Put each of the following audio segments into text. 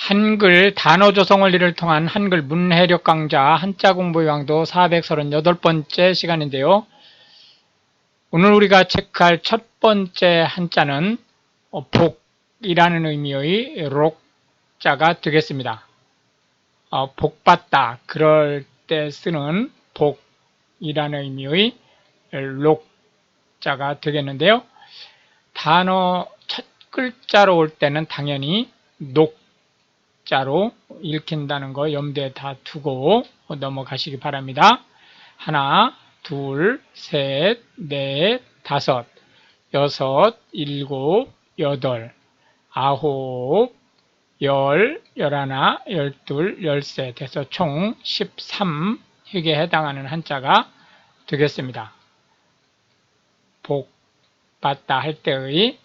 한글 단어 조성 원리를 통한 한글 문해력 강좌 한자 공부 요강도 438번째 시간인데요. 오늘 우리가 체크할 첫 번째 한자는 복이라는 의미의 록자가 되겠습니다. 복받다, 그럴 때 쓰는 복이라는 의미의 록자가 되겠는데요. 단어 첫 글자로 올 때는 당연히 녹자로 읽힌다는 거 염두에 다 두고 넘어가시기 바랍니다. 하나, 둘, 셋, 넷, 다섯, 여섯, 일곱, 여덟, 아홉, 열, 열하나, 열둘, 열셋 해서 총 13획에 해당하는 한자가 되겠습니다. 복, 받다 할 때의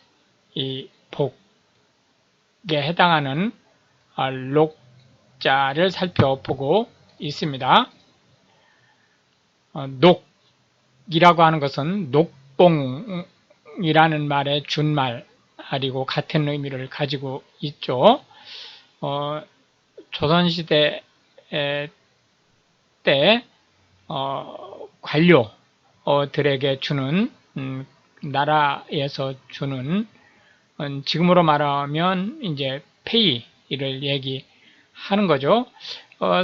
이 복에 해당하는 록자를 살펴보고 있습니다. 녹이라고 하는 것은 녹봉이라는 말의 준말이고 같은 의미를 가지고 있죠. 조선시대 때 관료들에게 주는 나라에서 주는 지금으로 말하면 이제 페이를 얘기하는 거죠.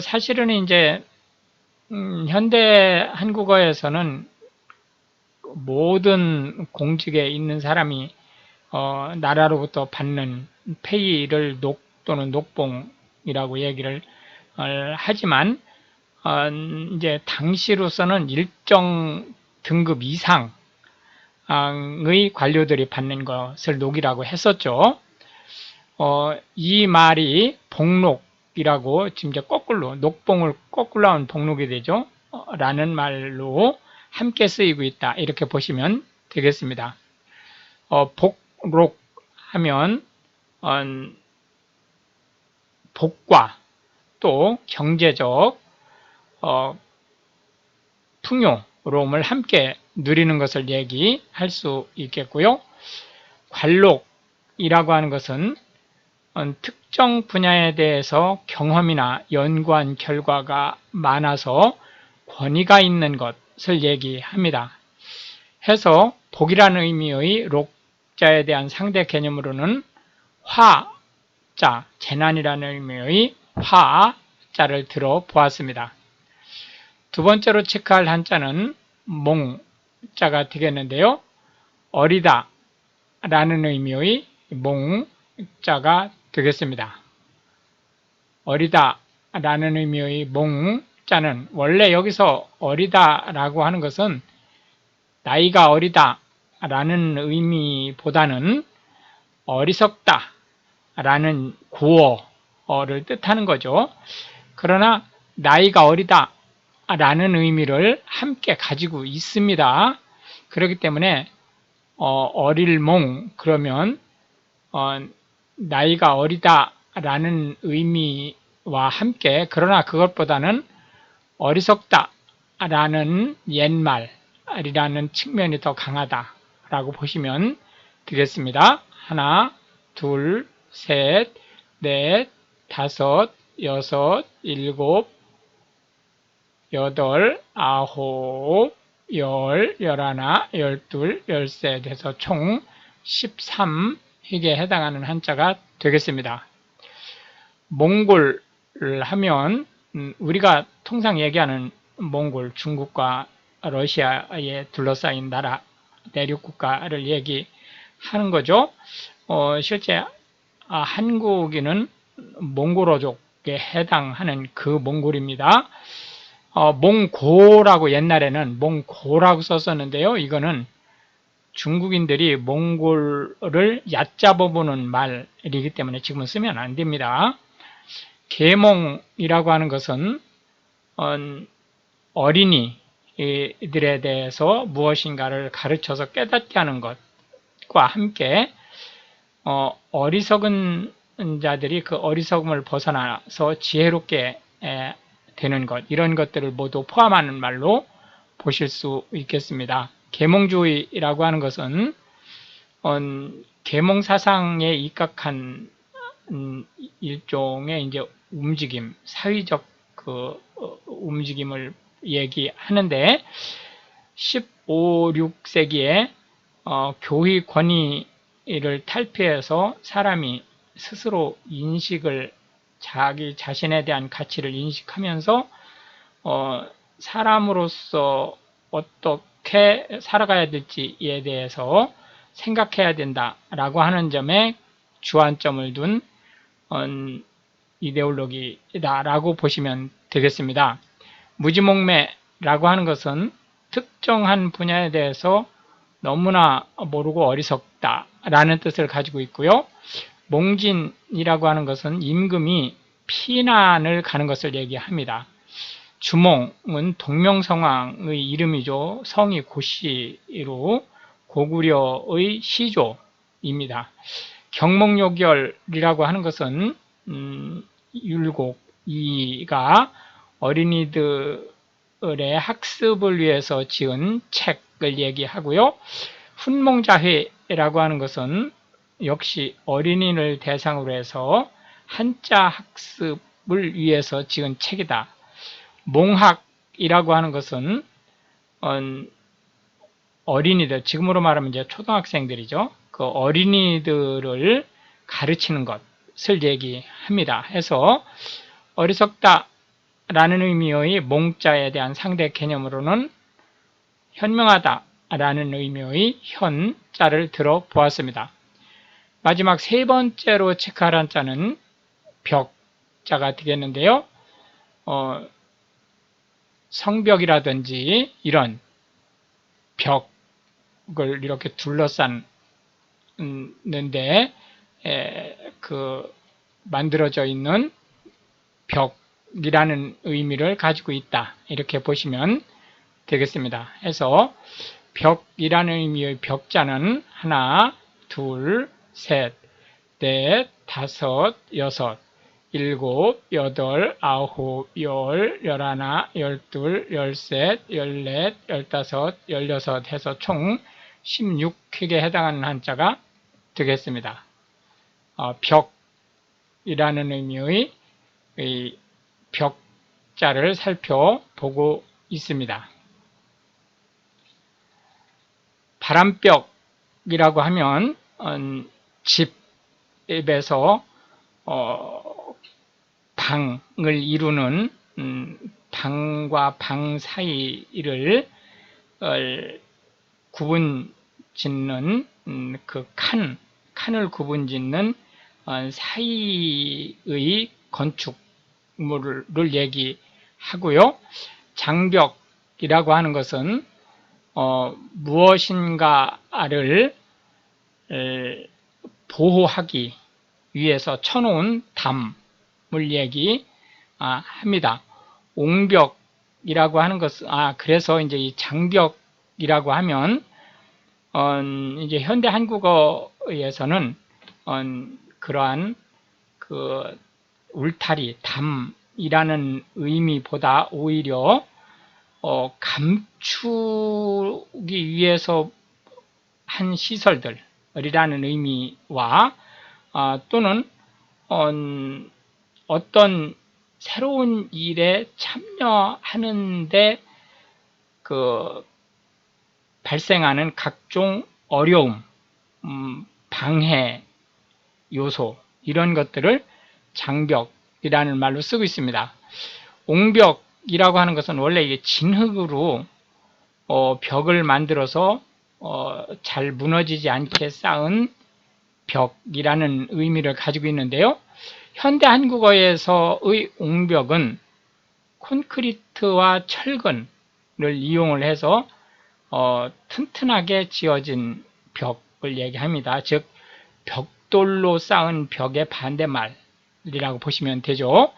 사실은 이제 현대 한국어에서는 모든 공직에 있는 사람이 나라로부터 받는 페이를 녹 또는 녹봉이라고 얘기를 하지만 이제 당시로서는 일정 등급 이상의 관료들이 받는 것을 녹이라고 했었죠. 이 말이 복록이라고 지금 이제 거꾸로 녹봉을 거꾸로 하면 복록이 되죠. 라는 말로 함께 쓰이고 있다, 이렇게 보시면 되겠습니다. 복록 하면 복과 또 경제적 풍요로움을 함께 누리는 것을 얘기할 수 있겠고요. 관록이라고 하는 것은 특정 분야에 대해서 경험이나 연구한 결과가 많아서 권위가 있는 것을 얘기합니다. 해서 복이라는 의미의 록자에 대한 상대 개념으로는 화자, 재난이라는 의미의 화자를 들어보았습니다. 두 번째로 체크할 한자는 몽자가 되겠는데요. 어리다 라는 의미의 몽자가 되겠습니다. 어리다 라는 의미의 몽자는 원래 여기서 어리다 라고 하는 것은 나이가 어리다 라는 의미보다는 어리석다 라는 구어를 뜻하는 거죠. 그러나 나이가 어리다 라는 의미를 함께 가지고 있습니다. 그렇기 때문에 어릴몽 그러면 나이가 어리다 라는 의미와 함께, 그러나 그것보다는 어리석다 라는 옛말이라는 측면이 더 강하다 라고 보시면 되겠습니다. 하나, 둘, 셋, 넷, 다섯, 여섯, 일곱, 여덟, 아홉, 열, 열하나, 열둘, 열셋 해서 총 13획에 해당하는 한자가 되겠습니다. 몽골을 하면 우리가 통상 얘기하는 몽골, 중국과 러시아에 둘러싸인 나라, 내륙국가를 얘기하는 거죠. 실제 한국인은 몽골어족에 해당하는 그 몽골입니다. 몽고라고 옛날에는 몽고라고 썼었는데요. 이거는 중국인들이 몽골을 얕잡아보는 말이기 때문에 지금은 쓰면 안 됩니다. 계몽이라고 하는 것은 어린이들에 대해서 무엇인가를 가르쳐서 깨닫게 하는 것과 함께 어리석은 자들이 그 어리석음을 벗어나서 지혜롭게 되는 것, 이런 것들을 모두 포함하는 말로 보실 수 있겠습니다. 계몽주의라고 하는 것은 계몽 사상에 입각한 일종의 이제 움직임, 사회적 그 움직임을 얘기하는데 15, 16세기에 교회 권위를 탈피해서 사람이 스스로 인식을 자기 자신에 대한 가치를 인식하면서 사람으로서 어떻게 살아가야 될지에 대해서 생각해야 된다라고 하는 점에 주안점을 둔 이데올로기다라고 보시면 되겠습니다. 무지몽매라고 하는 것은 특정한 분야에 대해서 너무나 모르고 어리석다라는 뜻을 가지고 있고요. 몽진이라고 하는 것은 임금이 피난을 가는 것을 얘기합니다. 주몽은 동명성왕의 이름이죠. 성이 고씨로 고구려의 시조입니다. 경몽요결이라고 하는 것은 율곡이가 어린이들의 학습을 위해서 지은 책을 얘기하고요. 훈몽자회라고 하는 것은 역시 어린이를 대상으로 해서 한자 학습을 위해서 지은 책이다. 몽학이라고 하는 것은 어린이들, 지금으로 말하면 이제 초등학생들이죠. 그 어린이들을 가르치는 것을 얘기합니다. 해서 어리석다라는 의미의 몽자에 대한 상대 개념으로는 현명하다라는 의미의 현자를 들어보았습니다. 마지막 세 번째로 체크할 한자는 벽자가 되겠는데요. 성벽이라든지 이런 벽을 이렇게 둘러싼는데 만들어져 있는 벽이라는 의미를 가지고 있다. 이렇게 보시면 되겠습니다. 해서 벽이라는 의미의 벽자는 하나, 둘, 셋, 넷, 다섯, 여섯, 일곱, 여덟, 아홉, 열, 열하나, 열둘, 열셋, 열넷, 열다섯, 열여섯 해서 총 16획에 해당하는 한자가 되겠습니다. 벽이라는 의미의 벽자를 살펴보고 있습니다. 바람벽이라고 하면 집에서 방을 이루는 방과 방 사이를 구분 짓는 그 칸을 구분 짓는 사이의 건축물을 얘기하고요. 장벽이라고 하는 것은 무엇인가를 보호하기 위해서 쳐놓은 담을 얘기합니다. 옹벽이라고 하는 것은 그래서 이제 이 장벽이라고 하면 이제 현대 한국어에서는 그러한 그 울타리, 담이라는 의미보다 오히려 감추기 위해서 한 시설들이라는 의미와 또는 어떤 새로운 일에 참여하는데 발생하는 각종 어려움, 방해 요소 이런 것들을 장벽이라는 말로 쓰고 있습니다. 옹벽이라고 하는 것은 원래 이게 진흙으로 벽을 만들어서 잘 무너지지 않게 쌓은 벽이라는 의미를 가지고 있는데요. 현대 한국어에서의 옹벽은 콘크리트와 철근을 이용을 해서 튼튼하게 지어진 벽을 얘기합니다. 즉 벽돌로 쌓은 벽의 반대말이라고 보시면 되죠.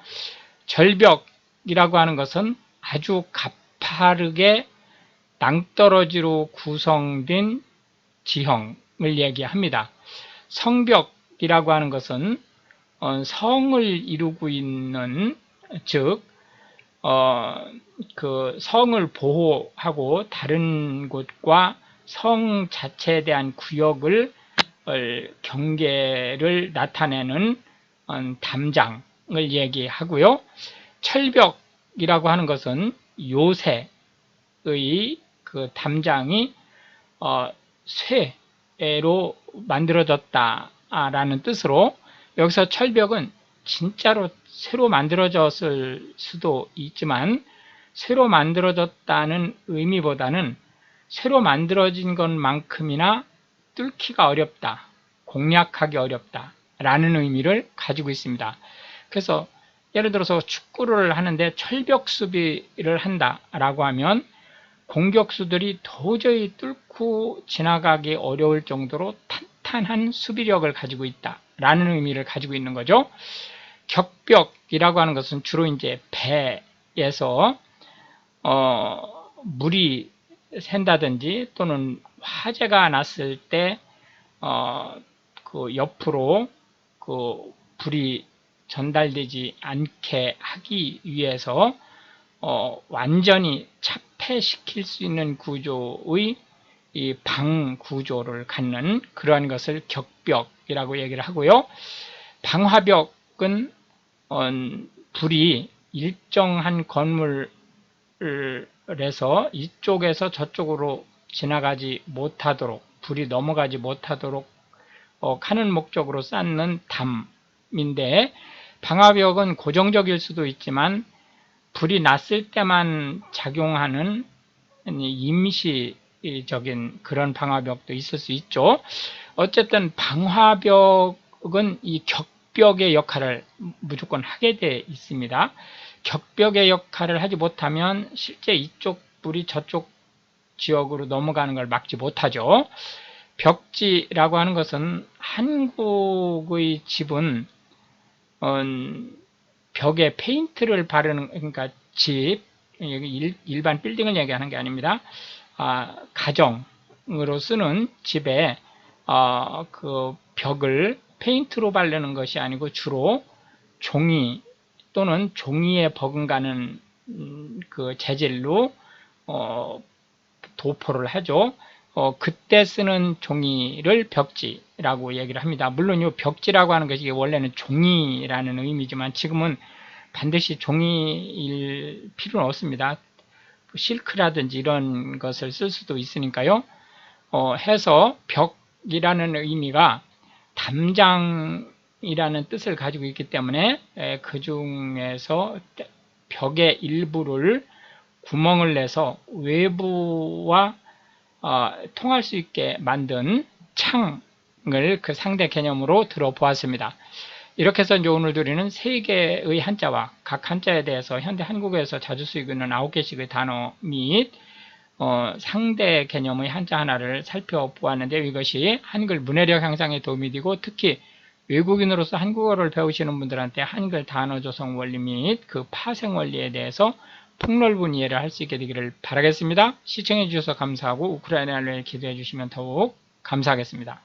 절벽이라고 하는 것은 아주 가파르게 낭떠러지로 구성된 지형을 얘기합니다. 성벽이라고 하는 것은 성을 이루고 있는, 즉 그 성을 보호하고 다른 곳과 성 자체에 대한 구역을 경계를 나타내는 담장을 얘기하고요. 철벽이라고 하는 것은 요새의 그 담장이 쇠로 만들어졌다라는 뜻으로, 여기서 철벽은 진짜로 새로 만들어졌을 수도 있지만 새로 만들어졌다는 의미보다는 새로 만들어진 것만큼이나 뚫기가 어렵다, 공략하기 어렵다 라는 의미를 가지고 있습니다. 그래서 예를 들어서 축구를 하는데 철벽 수비를 한다라고 하면 공격수들이 도저히 뚫고 지나가기 어려울 정도로 탄탄한 수비력을 가지고 있다라는 의미를 가지고 있는 거죠. 격벽이라고 하는 것은 주로 이제 배에서 물이 샌다든지 또는 화재가 났을 때 그 옆으로 그 불이 전달되지 않게 하기 위해서 완전히 차폐시킬 수 있는 구조의 이 방 구조를 갖는 그러한 것을 격벽이라고 얘기를 하고요. 방화벽은 불이 일정한 건물에서 이쪽에서 저쪽으로 지나가지 못하도록, 불이 넘어가지 못하도록 하는 목적으로 쌓는 담인데, 방화벽은 고정적일 수도 있지만 불이 났을 때만 작용하는 임시적인 그런 방화벽도 있을 수 있죠. 어쨌든 방화벽은 이 격벽의 역할을 무조건 하게 돼 있습니다. 격벽의 역할을 하지 못하면 실제 이쪽 불이 저쪽 지역으로 넘어가는 걸 막지 못하죠. 벽지라고 하는 것은 한국의 집은 벽에 페인트를 바르는, 그러니까 집, 일반 빌딩을 얘기하는 게 아닙니다. 가정으로 쓰는 집에 그 벽을 페인트로 바르는 것이 아니고 주로 종이 또는 종이에 버금가는 그 재질로 도포를 하죠. 그때 쓰는 종이를 벽지라고 얘기를 합니다. 물론 이 벽지라고 하는 것이 원래는 종이라는 의미지만 지금은 반드시 종이일 필요는 없습니다. 실크라든지 이런 것을 쓸 수도 있으니까요. 해서 벽이라는 의미가 담장이라는 뜻을 가지고 있기 때문에 그 중에서 벽의 일부를 구멍을 내서 외부와 통할 수 있게 만든 창을 그 상대 개념으로 들어보았습니다. 이렇게 해서 이제 오늘 우리는 3개의 한자와 각 한자에 대해서 현대 한국어에서 자주 쓰이고 있는 9개씩의 단어 및 상대 개념의 한자 하나를 살펴보았는데, 이것이 한글 문해력 향상에 도움이 되고 특히 외국인으로서 한국어를 배우시는 분들한테 한글 단어 조성 원리 및 그 파생 원리에 대해서 폭넓은 이해를 할 수 있게 되기를 바라겠습니다. 시청해 주셔서 감사하고 우크라이나를 기도해 주시면 더욱 감사하겠습니다.